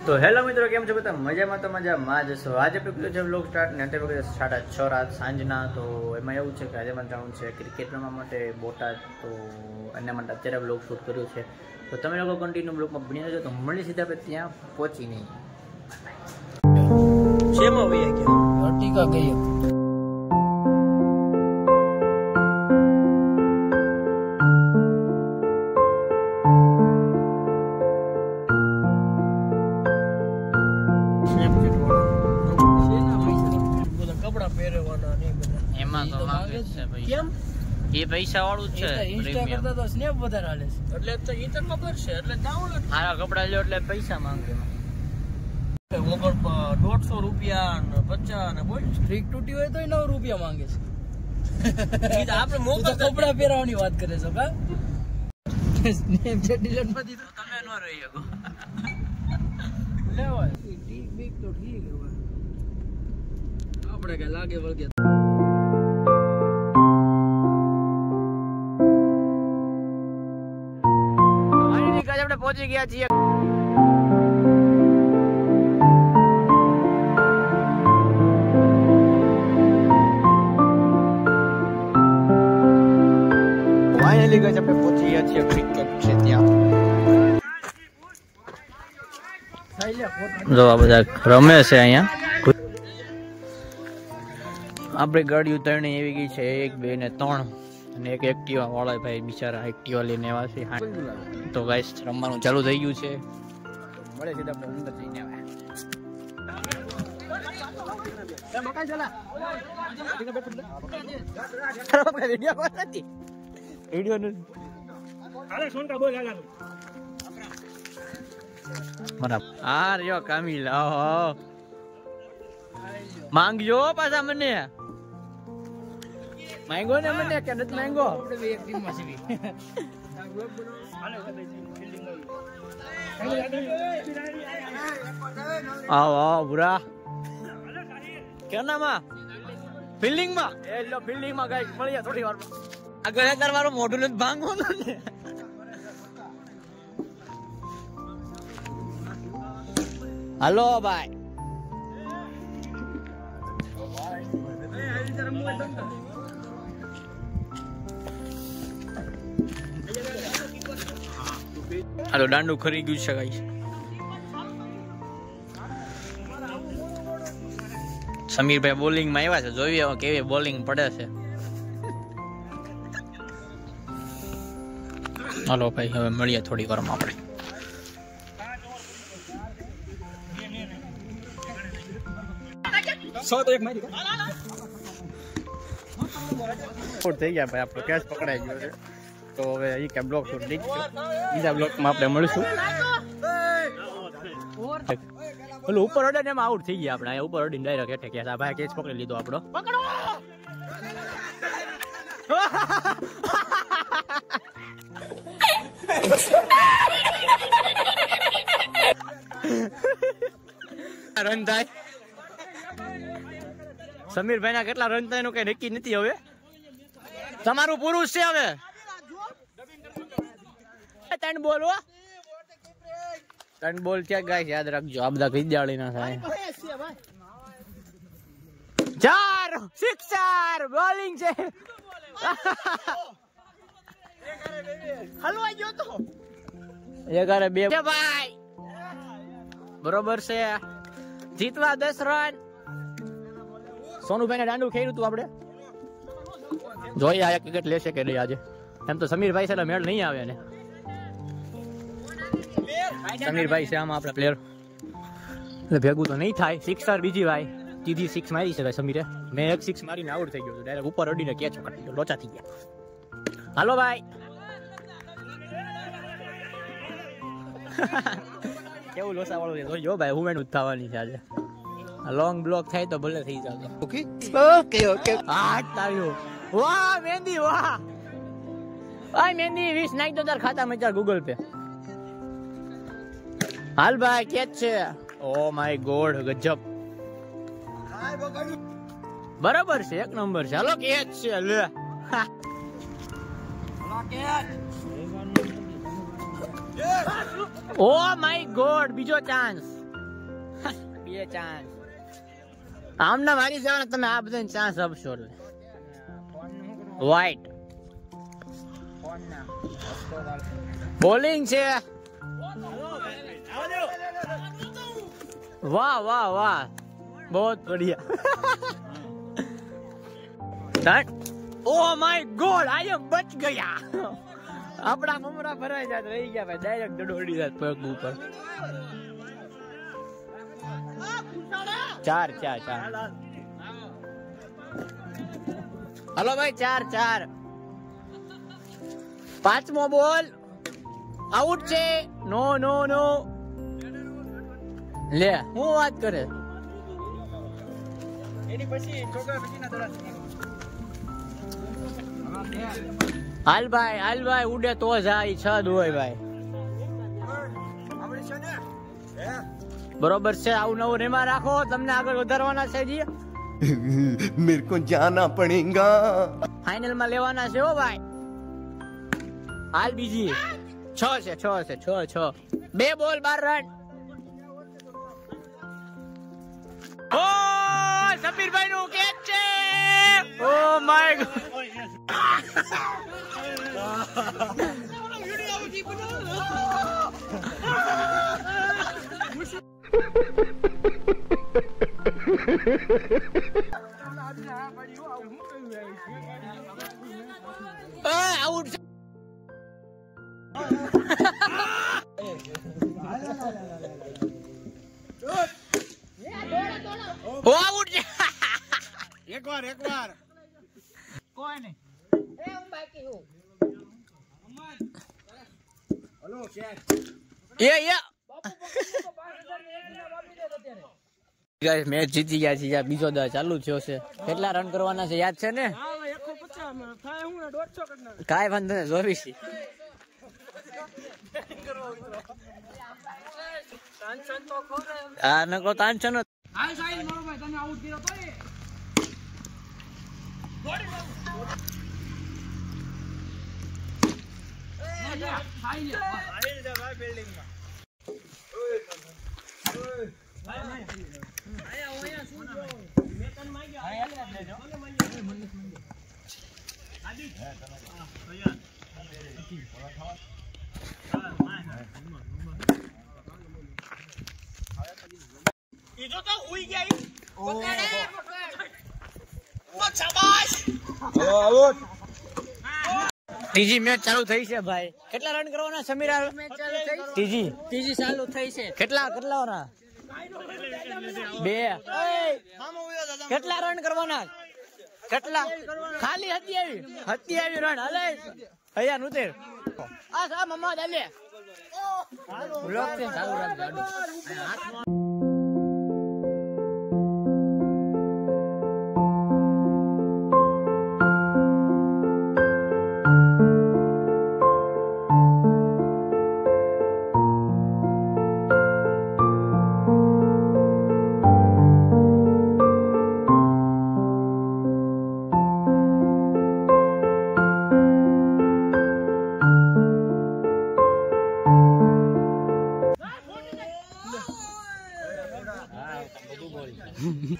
તો હેલો મિત્રો, કેમ છો બધા? મજામાં તો મજામાં જ છો. આજે પેલું છે વ્લોગ સ્ટાર્ટ ને અત્યારે વખતે 6:30 રાત સાંજના. તો એમાં એવું છે કે આજે મને જવાનું છે ક્રિકેટ રમવા માટે બોટાદ. તો એના માટે અત્યારે વ્લોગ શૂટ કર્યું છે. તો તમે લોકો કન્ટિન્યુ બ્લોગમાં બની જજો. તો મળી સીધા આપણે ત્યાં પહોંચી નહીં શેમાં વયા ગયા ટીકા ગઈ. એ પૈસા વાળું છે. ઇન્સ્ટા કરતા તો સ્નેપ વધારે હાલે છે. એટલે તો ઈ તો ખબર છે. એટલે ડાઉનલોડ સારા કપડા લ્યો એટલે પૈસા માંગે. ઓગર 150 રૂપિયા ને 50 ને બોલ સ્ટ્રીક તૂટી હોય તો 9 રૂપિયા માંગે છે. ઈ તો આપણે મોકલ કપડા પહેરવાની વાત કરે છે કા. સ્નેપ ચેટ ડિલીટ માં દીધો તમે ન રહી શકો. લેવા ઠીક બીક તો ઠીક હવે આપણે કઈ લાગે વળગે. આપણે પહોંચી ગયા છીએ. ફાઇનલી ગાઈસ આપણે પહોંચી ગયા છીએ ક્રિકેટ છે ત્યાં. જો આ બધા રમે છે અહીંયા. આપણી ગાડીઓ ત્રણેય એવી ગઈ છે, 1, 2 ને 3 અને એક એક્ટિવા વાળા ભાઈ બિચારા એક્ટિવા લઈને આવ્યા છે. તો ગાઈસ રમવાનું ચાલુ થઈ ગયું છે. મળે છે આપણે અંદર જઈને આવે. હા યો કામિલ માંગજો પાછા મને. માંગો ને મને કે નથી માંગો. આવો આવો બુરા કેનામાં ફિલ્ડિંગ માં એલો ફિલ્ડિંગ માં ગાઈસ મળીએ થોડી વાર. આગળ એક મારું મોઢું નથી ભાંગવાનું ને. હાલો ભાઈ. હાલો દાંડુ ખરી ગયું છે ગાઈસ. સમીરભાઈ બોલિંગ માં આવ્યા છે. જોઈએ કેવી બોલિંગ પડે છે. હાલો ભાઈ હવે મળીએ થોડી વારમાં આપણે. થઈ ગયા ભાઈ, આપણો કેચ પકડાઈ ગયો છે. તો હવે એ કે બ્લોક શૂટ લીધ છે. બીજા બ્લોકમાં આપણે મળીશું. ઓલું ઉપર અડે એમાં આઉટ થઈ ગયા આપણે. અહીંયા ઉપર અડીને ડાયરેક્ટ હેઠે ગયા. ભાઈ કેચ પકડી લીધો આપણો. પકડો રન થાય. સમીરભાઈ ના કેટલા રન થાય એનું કઈ નક્કી નથી. હવે તમારું પૂરું છે. હવે 3 બોલ 3 બોલ ક્યાં ગાય યાદ રાખજો. આ બધા વિદ્યાર્થી ના થાય. 4 સિક્સર બોલિંગ છે. હલવાઈ ગયો તો 11-2 ભાઈ બરોબર છે. જીતવા 10 રન. સોનુભાઈ ને દાંડુ ખેર્યું તું આપણે. જોઈએ આ ક્રિકેટ લેશે કે નહીં આજે. એમ તો સમીરભાઈ છે એટલે મેળ નહીં આવે ને. સમીરભાઈ છે આમાં આપણા પ્લેયર એટલે ભેગું તો નહીં થાય. સિક્સર બીજી ભાઈ સીધી 6 મારી છે ભાઈ સમીરે. મેં એક 6 મારીને આઉટ થઈ ગયો. ડાયરેક્ટ ઉપર અડીને કેચ પકડી ગયો. લોચા થઈ ગયા. હાલો ભાઈ. કેવું લોસા વાળું છે જો ભાઈ. હું એનું થવાની છે આજે. લોંગ બ્લોક થાય તો ભલે થઈ જાય. Okay okay okay. હાથ તાર્યો. વાહ મહેંદી વાહ. આ મહેંદી 20 નાખ દો તાર ખાતામાં ચાલ ગૂગલ પે. હાલ ભાઈ કેચ છે. ઓ માય ગોડ ગજબ. બરાબર છે, એક નંબર છે. હાલો કેચ છે લે. ઓ માય ગોડ, બીજો ચાન્સ. બે ચાન્સ આમના મારી જવાના તમે આ બધાને ચાન્સ આપશો એટલે વ્હાઈટ બોલિંગ છે વાહ વાહ વાહ બહુ બઢિયા ઓ માય ગોડ આઈ એમ બચ ગયા આપડા મમરા ભરાઈ જાત રહી ગયા ભાઈ ડાયરેક્ટ દડોડી જાત પગ ઉપર 4 હાલો ભાઈ 4 પાંચમો બોલ આઉટ છે નો નો નો લે હું વાત કરે એની પછી છોકરા પછીના દડા હાલ ભાઈ ઉડે તો જાય છદ હોય ભાઈ બરોબર છે આવું નવું રેમાં રાખો તમને આગળ વધારવાના છે જી मेरे को जाना पड़ेगा ફાઇનલ માં લેવાના છે હો ભાઈ હાલ બીજી 6 છે 2 બોલ 12 રન ઓ સમીરભાઈ નું કેચ છે ઓ માય ગોડ આઉટ એક વાર કોઈ નહીં હું બાકી હું હલો ચેક ગાઈસ મેચ જીતી ગયા છે બીજો દા ચાલુ થયો છે કેટલા રન કરવાના છે યાદ છે ને કાઈ વાંધો નહીં જોવી છે આ નકો તાંચન હાલ સાઈડ મારો ભાઈ તમે આઉટ કર્યો તો ત્રીજી મેચ ચાલુ થઈ છે ભાઈ કેટલા રન કરવાના સમીરા ત્રીજી ચાલુ થઈ છે કેટલા રન 2 કેટલા રન કરવાના કેટલા ખાલી 27 રન હલે અહીંયા નુતેર આ સા મમ્મા દાલે બ્લોક છે ચાલુ રાખ ગાડી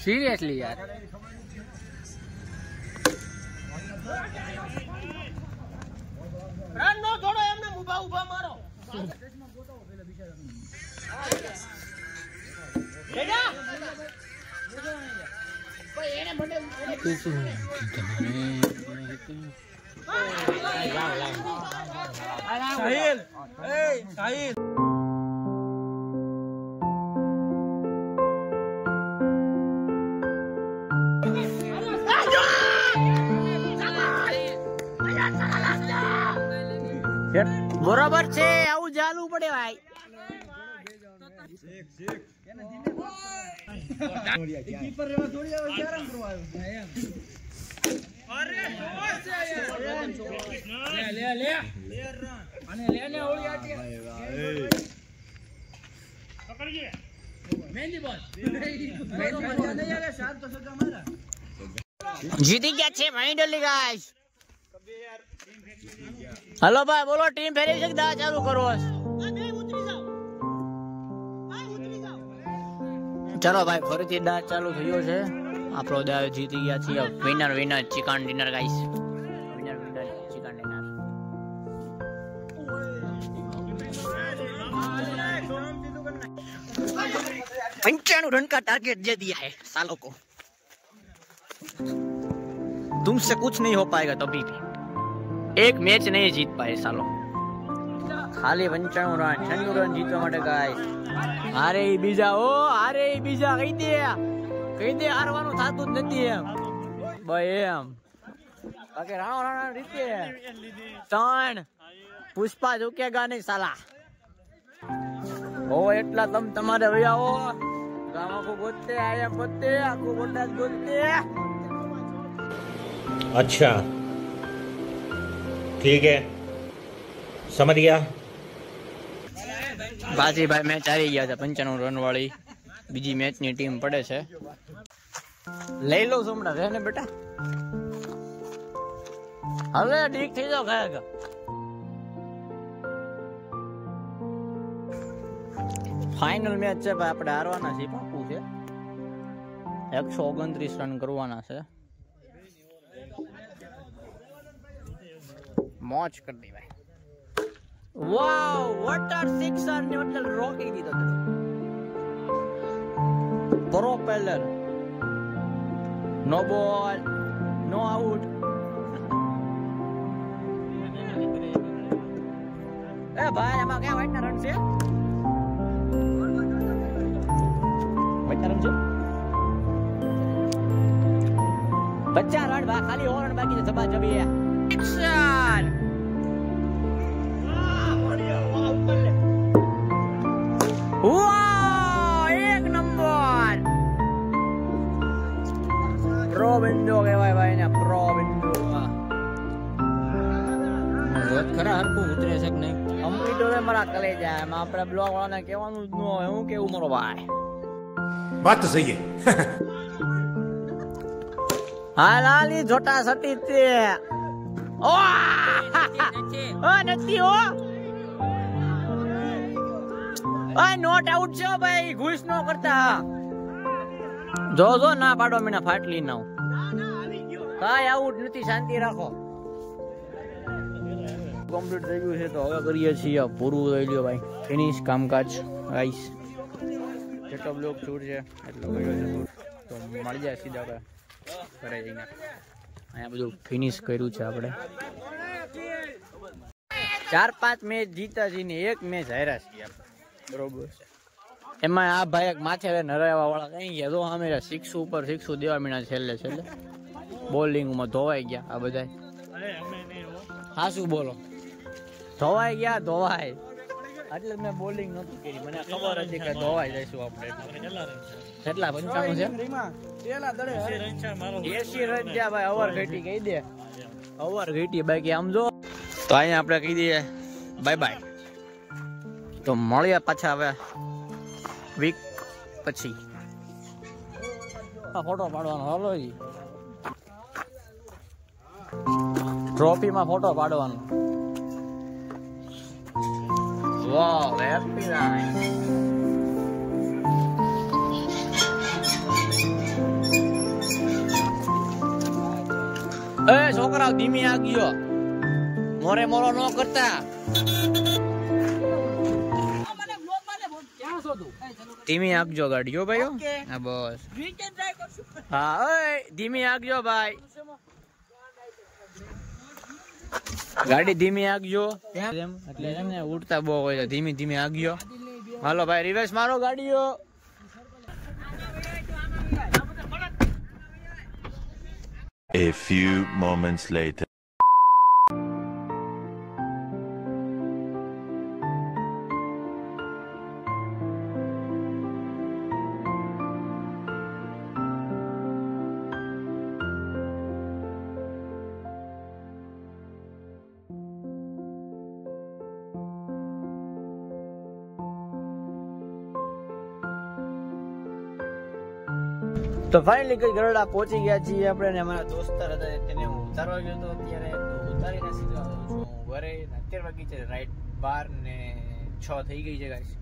सीरियसली यार રન નો થોડો એમને ઊભા મારો બેટા કોઈ એને મને સાહિલ સાહિલ બરોબર છે આવું ચાલુ પડે ભાઈ જીતી ગયા છે ભાઈ ડલી ગાઈસ हेलो भाई बोलो टीम फेरी से चालू करो ચલો ભાઈ ફરીથી દાવ ચાલુ થયો છે. આપણો દાવ જીતી ગયા છીએ. Winner chicken dinner guys. Winner chicken dinner. 95 run का टारगेट दे दिया है सालों को. तुमसे कुछ नहीं हो पाएगा तभी भी. एक मैच नहीं जीत पाए सालों. खाली 95 रन जीतवा માટે ગાઈસ. અરે બીજા કહી દે હારવાનું થાતું જ નથી એમ ભાઈ એમ. બાકી રાણા રીતે 3 પુષ્પા ઝુકેગા નહીં સાલા. ઓ એટલા તમારે વયા હો ગામ આખું ગોતે આયા ગોતે આખું ગોડા ગોતે. अच्छा ठीक है समझ गया. બાજી ભાઈ મેચ હારી ગયા છે 95 રન વાળી. બીજી મેચ ની ટીમ પડે છે. લઈ લો સોમડા રહે ને બેટા. હવે ડીક થઈ જાવ ખાયગા. ફાઇનલ મેચ છે ભાઈ. આપણે હારવાના છે પાકું છે. 129 રન કરવાના છે. મોજ કરી દી ભાઈ. વાવ વોટ આર સિક્સર ને હોટલ રોકી દીધો. પ્રોપેલર નો બોલ નો આઉટ. એ ભાઈ એમાં ક્યાં વાઈટના રન છે? વાઈટના રન છે 50 રન બા. ખાલી ઓવર બાકી છે. જબા જબી એક્શન. વાહ એક નંબર. પ્રો બિંદુ કહેવાય ભાઈ ને. પ્રો બિંદુ રોજ ખરા હરકું ઉતરે છે કે નહીં. કમ્પ્યુટર મારા કલે જાય. એમાં આપણે બ્લોગ વાળાને કહેવાનું જ ન હોય. હું કેવું મારો ભાઈ. बात तो सही है. હા લાલી જોટા સટી તે. ઓ નથી હો. નોટ આઉટ છે ભાઈ. ઘુસ નો કરતા. જો ના પાડો મને ફાટલી ના. કાઈ આઉટ નથી. શાંતિ રાખો. કમ્પ્લીટ થઈ ગયું છે તો હવે કરીએ છીએ પૂરું થઈ ગયું ભાઈ. ફિનિશ કામકાજ ગાઈસ. જેટલો બ્લોક છૂટ છે એટલો કર્યો છે છૂટ. તો મળી જાય સીધા ઘરે જઈને. અહીંયા બધું ફિનિશ કર્યું છે આપણે. 4-5 મેચ જીતા છીએ. 1 મેચ હાર્યા છીએ આપણે. બરોબર છે. એમાં આ ભાઈ એક માથે નરાવા વાળા કઈ ગયા. તો અમે 6 ઉપર 6 દેવા મીના છેલ્લે બોલિંગમાં ધોવાઈ ગયા. આ બધા હા શું બોલો ધોવાઈ ગયા. ધોવાય એટલે મેં બોલિંગ નહોતું કરી. મને ખબર હતી કે ધોવાઈ જઈશું આપણે. કેટલા 95 છે? 80 રન જ્યાં ભાઈ. ઓવર ઘટી કહી દે. ઓવર ઘટી બાકી આમ જો. તો અહીંયા આપણે કહી દઈએ બાય બાય. તો મળ્યા પાછા હવે વીક પછી. ફોટો પાડવાનો. હાલો જી ટ્રોફીમાં ફોટો પાડવાનો. વાવ હેપી નાઈટ. એ છોકરાઓ ધીમી આ ગયો. મોરે મોરો ન કરતા. ધીમી આગજો ગાડીઓ ભાઈઓ. હા બસ. હા ઓય ધીમી આગજો ભાઈ. ગાડી ધીમી આગજો. એટલે છે ને ઉડતા બહુ હોય. ધીમી ધીમી આગજો. હાલો ભાઈ રિવર્સ મારો ગાડીઓ. A few moments later. તો ફાઇનલી કઈ ગરડા પહોંચી ગયા છીએ આપણે. ને અમારા દોસ્તાર હતા તેને હું ઉતારવા ગયો હતો અત્યારે. તો ઉતારીને સીધા આવું છું ઘરે. 11 વાગી છે. રાઈટ 12 ને 6 થઈ ગઈ છે ગાઈસ.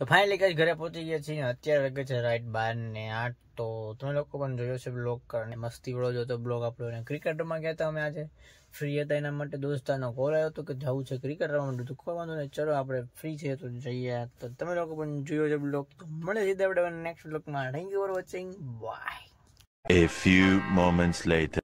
તો ફાઇનલી કઈ ઘરે પહોંચી ગયા છીએ. અત્યારે વાગે છે રાઈટ 12:08. તો તમે લોકો પણ જોયો છે બ્લોગ કરને મસ્તી વળો જો તો બ્લોગ આપણો ક્રિકેટ રમવા ગયા હતા. અમે આજે ફ્રી હતા એના માટે દોસ્તારનો કોલ આવ્યો હતો કે જવું છે ક્રિકેટ રમવા માટે. તો કોઈ વાંધો નહીં, ચલો આપણે ફ્રી છે તો જઈએ. તો તમે લોકો પણ જોયો છે બ્લોગ. તો મળે સીધા આપણે નેક્સ્ટ બ્લોગમાં. Thank you for watching. Bye. A few moments later.